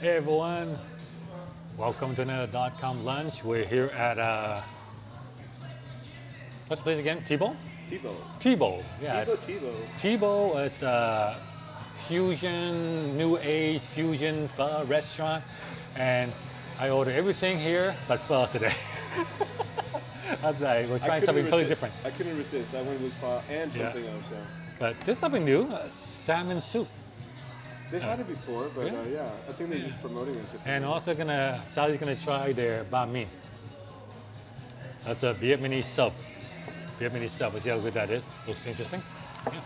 Hey everyone, welcome to another .com lunch. We're here at, what's the place again? Tebow? Tebow. Tebow, yeah. Tebow. Tebow, it's a fusion, new age fusion pho restaurant. And I ordered everything here but pho today. That's right, we're trying something totally different. I couldn't resist. I went with pho and something else. So. But there's something new, salmon soup. They had it before, but Yeah. I think they're just promoting it differently. And also Sally's gonna try their banh mi. That's a Vietnamese sub. Vietnamese sub. Let's see how good that is. Looks interesting. Yeah.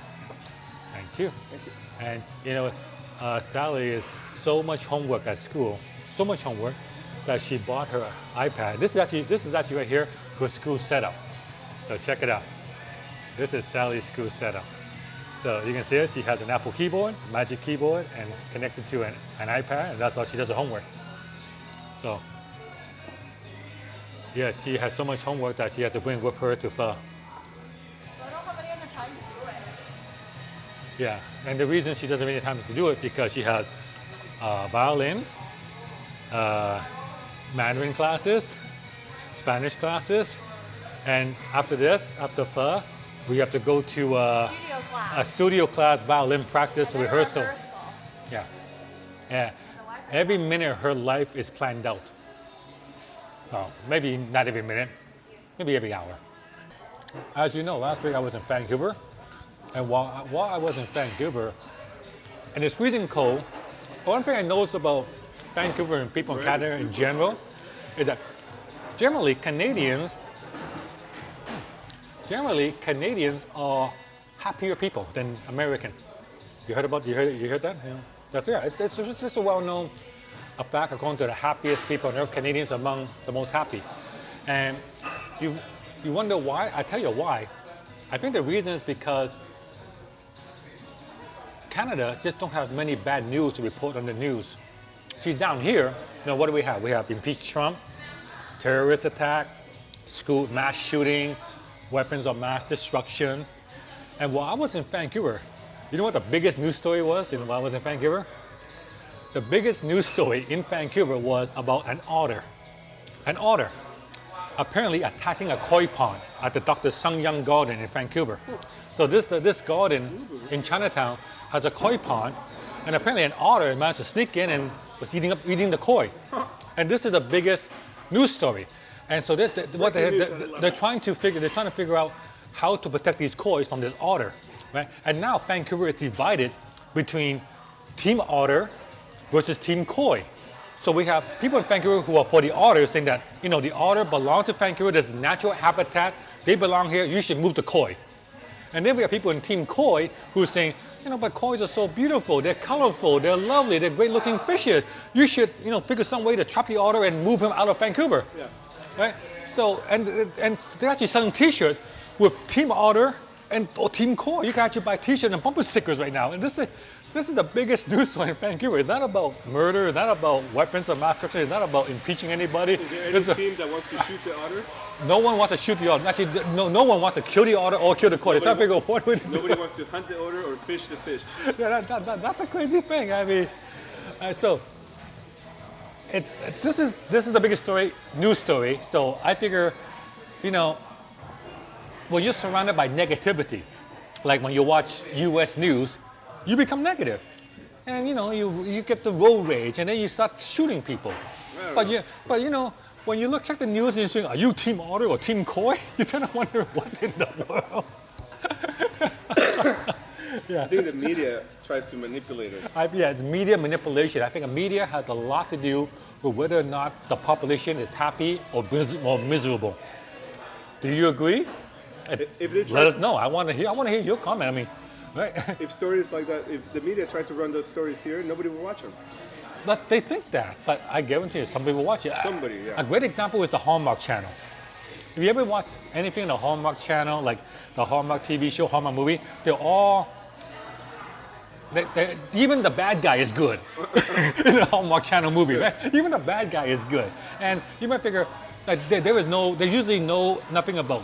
Thank you. Thank you. And you know, Sally is so much homework at school, so much homework that she bought her iPad. This is actually right here her school setup. So check it out. This is Sally's school setup. So you can see it, she has an Apple keyboard, Magic Keyboard, and connected to an iPad, and that's how she does her homework. So, yeah, she has so much homework that she has to bring with her to pho. So I don't have any other time to do it. Yeah, and the reason she doesn't have any time to do it because she has violin, Mandarin classes, Spanish classes, and after this, after pho, we have to go to Studio class. a studio class violin practice And then rehearsal. rehearsal. Yeah. Yeah. Every minute of her life is planned out. Oh, maybe not every minute, maybe every hour. As you know, last week I was in Vancouver, and while I was in Vancouver, and it's freezing cold, one thing I noticed about Vancouver and people in Canada in general is that generally Canadians are happier people than American. You heard that? Yeah. That's it's just a well-known fact according to the happiest people on earth. Canadians are among the most happy. And you wonder why? I tell you why. I think the reason is because Canada just don't have many bad news to report on the news. She's down here, what do we have? We have impeach Trump, terrorist attack, school mass shooting, weapons of mass destruction. And while I was in Vancouver, you know what the biggest news story was while I was in Vancouver? The biggest news story in Vancouver was about an otter. An otter apparently attacking a koi pond at the Dr. Sung Young Garden in Vancouver. So this garden in Chinatown has a koi pond, and apparently an otter managed to sneak in and was eating the koi. And this is the biggest news story. And so they're trying to figure out how to protect these koi from this otter, right? And now Vancouver is divided between Team Otter versus Team Koi. So we have people in Vancouver who are for the otter, saying that the otter belongs to Vancouver. There's natural habitat. They belong here. You should move the koi. And then we have people in Team Koi who are saying, but kois are so beautiful. They're colorful. They're lovely. They're great-looking fishes. You should, figure some way to trap the otter and move him out of Vancouver. Yeah. Right? So, and they're actually selling T-shirts with Team Otter or Team Koi. You can actually buy T-shirts and bumper stickers right now. And this is the biggest news story in Vancouver. It's not about murder. It's not about weapons of mass destruction. It's not about impeaching anybody. Is there any team that wants to shoot the otter? No one wants to shoot the otter. Actually, no one wants to kill the otter or kill the koi. They're trying to figure out what would do. Nobody wants to hunt the otter or fish the fish. Yeah, that's a crazy thing. I mean, so. This is the biggest news story. So I figure, when you're surrounded by negativity, like when you watch U.S. news, you become negative, and you get the road rage, and then you start shooting people. But when you check the news and you're saying, are you Team Otter or Team Koi? You tend to wonder what in the world. Yeah. I think the media tries to manipulate it. It's media manipulation. I think the media has a lot to do with whether or not the population is happy or miserable. Do you agree? If they Let us know. I want to hear your comment. I mean, right? If stories like that, if the media tried to run those stories here, nobody would watch them. But they think that. But I guarantee you, some people watch it. Somebody, yeah. A great example is the Hallmark Channel. Have you ever watched anything on the Hallmark Channel, like the Hallmark TV show, Hallmark movie? They're all even the bad guy is good in the Hallmark Channel movie, right? Even the bad guy is good. And you might figure that they usually know nothing about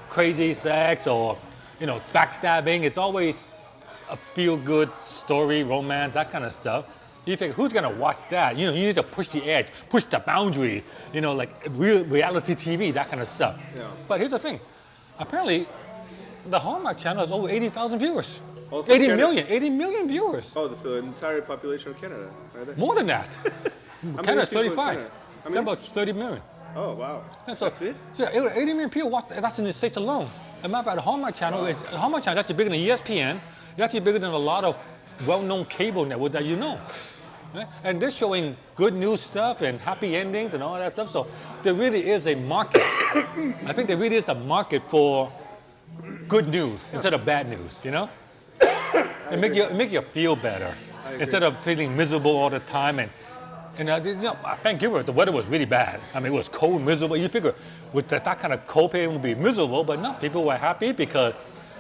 crazy sex or, backstabbing. It's always a feel-good story, romance, that kind of stuff. You think, who's gonna watch that? You know, you need to push the edge, push the boundary, you know, like real reality TV, that kind of stuff. Yeah. But here's the thing. Apparently, the Hallmark Channel has over 80,000 viewers. Oh, for 80 Canada? million, 80 million viewers. Oh, the entire population of Canada, right there. More than that. many Canada's people in 35. Canada? How It's many? about 30 million. Oh, wow. And so, That's it? So 80 million people watch, that's in the States alone. As a matter of fact, the Hallmark Channel is actually bigger than ESPN. It's actually bigger than a lot of well-known cable networks that you know. Right? And they're showing good news stuff and happy endings and all that stuff. So there really is a market. I think there really is a market for good news instead of bad news, you know? It make you feel better instead of feeling miserable all the time. And you know, thank you, the weather was really bad. I mean, it was cold, miserable. You figure with that kind of cold, people would be miserable, but no, people were happy because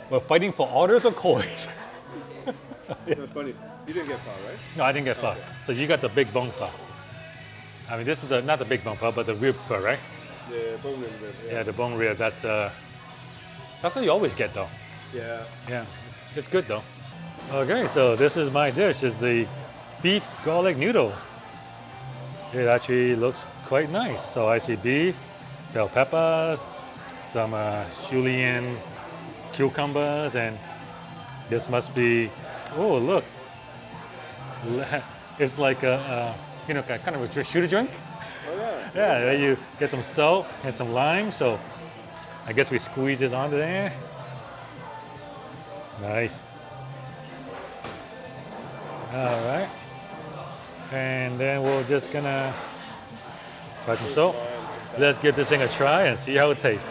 we're fighting for otters or koi. That's funny. You didn't get far, right? No, I didn't get pho. So you got the big bone pho. I mean, this is not the big bone pho, but the rib pho, right? The bone rib. Yeah, the bone rib. That's what you always get, though. Yeah. Yeah, it's good though. Okay, so this is my dish. Is the beef garlic noodles. It actually looks quite nice. So I see beef, bell peppers, some julienne cucumbers, and this must be. Oh, look! It's like a you know, kind of a shooter drink. Oh, yeah. Yeah, there you get some salt and some lime. So I guess we squeeze this onto there. Nice. All right. And then we're just gonna try some salt. Let's give this thing a try and see how it tastes.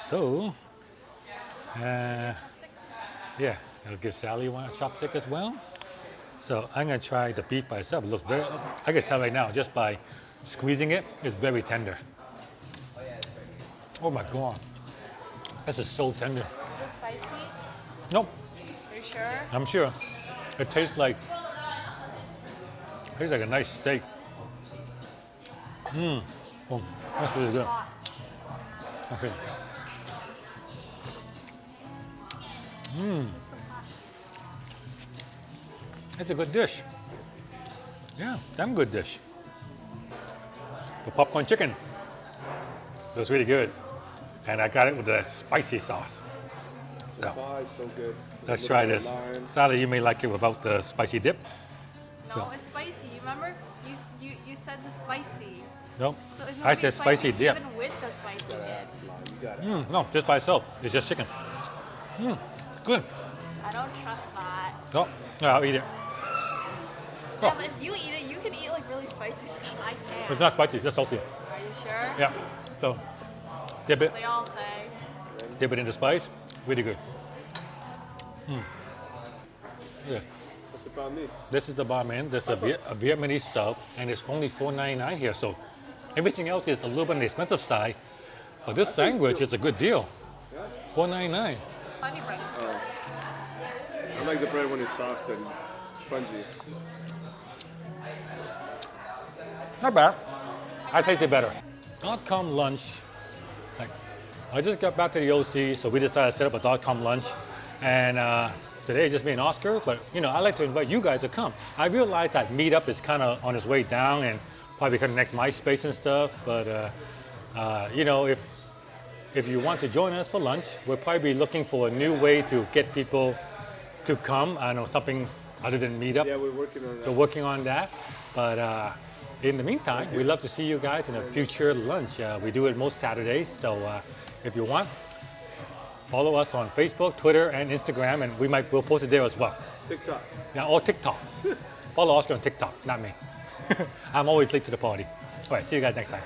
So, yeah, I'll give Sally one a chopstick as well. So I'm gonna try the beef by itself. It looks very, I can tell right now just by squeezing it, it's very tender. Oh my God. This is so tender. Is it spicy? Nope, Are you sure? I'm sure. It tastes like a nice steak. Oh, that's really good. Hot. Okay. It's a good dish. Yeah, damn good dish. The popcorn chicken. It was really good. And I got it with the spicy sauce. The pho is so good. Let's Look try at the this. lime. Sally, you may like it without the spicy dip. No, So, it's spicy. You remember? You said the spicy. no, So it's I supposed to said be spicy dip. even with the spicy dip. Lime, you got it. No, just by itself. It's just chicken. Good. I don't trust that. No, I'll eat it. Yeah, but if you eat it, you can eat like really spicy stuff. I can't. It's not spicy, it's just salty. Are you sure? Yeah. So, dip it, They all say. dip it into spice. Really good. Yes. What's the banh mi? This is the banh mi. This is a Vietnamese sub, and it's only $4.99 here. So, everything else is a little bit on the expensive side, but this sandwich is a good deal. $4.99. Honey bread is good. I like the bread when it's soft and spongy. Not bad. I taste it better. .com lunch. Like, I just got back to the OC, so we decided to set up a .com lunch, and today just me and Oscar. But you know, I like to invite you guys to come. I realize that Meetup is kind of on its way down, and probably become the next MySpace and stuff. But you know, if you want to join us for lunch, we'll probably be looking for a new way to get people to come. I know something other than Meetup. Yeah, we're working on We're that. working on that. But in the meantime, we'd love to see you guys in a future lunch. We do it most Saturdays, so if you want, follow us on Facebook, Twitter, and Instagram, and we'll post it there as well. TikTok. Yeah, or TikTok. Follow Oscar on TikTok, not me. I'm always late to the party. All right, see you guys next time.